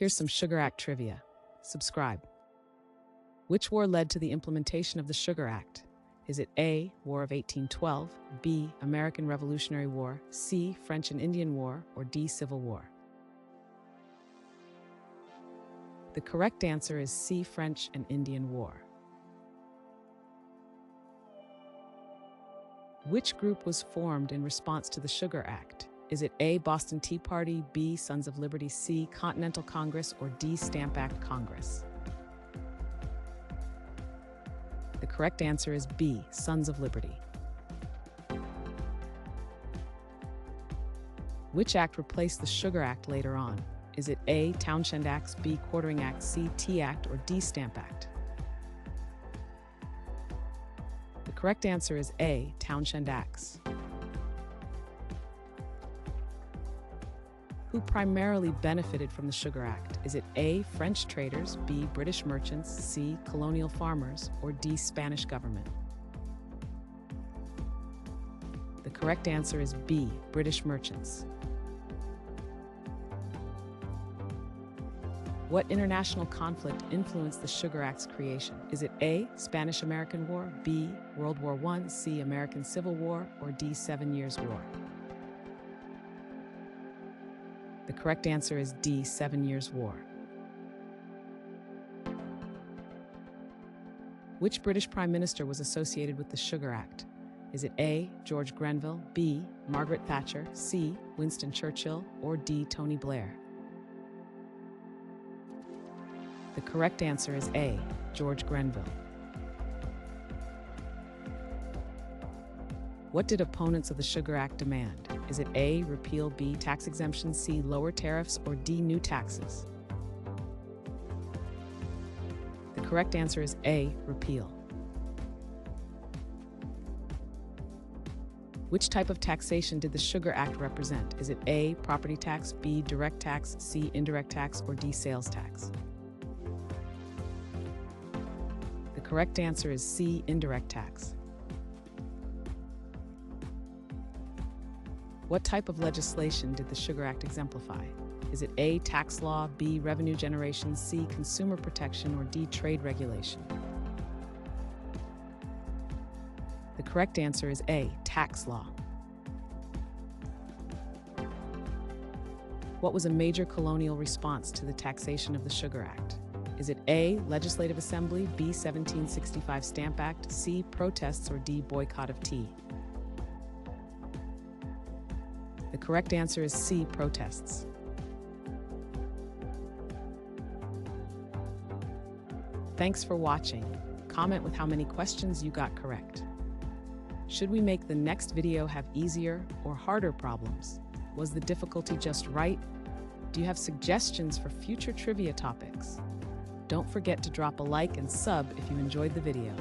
Here's some Sugar Act trivia. Subscribe. Which war led to the implementation of the Sugar Act? Is it A, War of 1812, B, American Revolutionary War, C, French and Indian War, or D, Civil War? The correct answer is C, French and Indian War. Which group was formed in response to the Sugar Act? Is it A, Boston Tea Party, B, Sons of Liberty, C, Continental Congress, or D, Stamp Act Congress? The correct answer is B, Sons of Liberty. Which act replaced the Sugar Act later on? Is it A, Townshend Acts, B, Quartering Act, C, Tea Act, or D, Stamp Act? The correct answer is A, Townshend Acts. Who primarily benefited from the Sugar Act? Is it A, French traders, B, British merchants, C, colonial farmers, or D, Spanish government? The correct answer is B, British merchants. What international conflict influenced the Sugar Act's creation? Is it A, Spanish-American War, B, World War I, C, American Civil War, or D, 7 Years' War? The correct answer is D, 7 Years' War. Which British Prime Minister was associated with the Sugar Act? Is it A, George Grenville, B, Margaret Thatcher, C, Winston Churchill, or D, Tony Blair? The correct answer is A, George Grenville. What did opponents of the Sugar Act demand? Is it A, repeal, B, tax exemption, C, lower tariffs, or D, new taxes? The correct answer is A, repeal. Which type of taxation did the Sugar Act represent? Is it A, property tax, B, direct tax, C, indirect tax, or D, sales tax? The correct answer is C, indirect tax. What type of legislation did the Sugar Act exemplify? Is it A, tax law, B, revenue generation, C, consumer protection, or D, trade regulation? The correct answer is A, tax law. What was a major colonial response to the taxation of the Sugar Act? Is it A, Legislative Assembly, B, 1765 Stamp Act, C, protests, or D, boycott of tea? The correct answer is C, protests. Thanks for watching. Comment with how many questions you got correct. Should we make the next video have easier or harder problems? Was the difficulty just right? Do you have suggestions for future trivia topics? Don't forget to drop a like and sub if you enjoyed the video.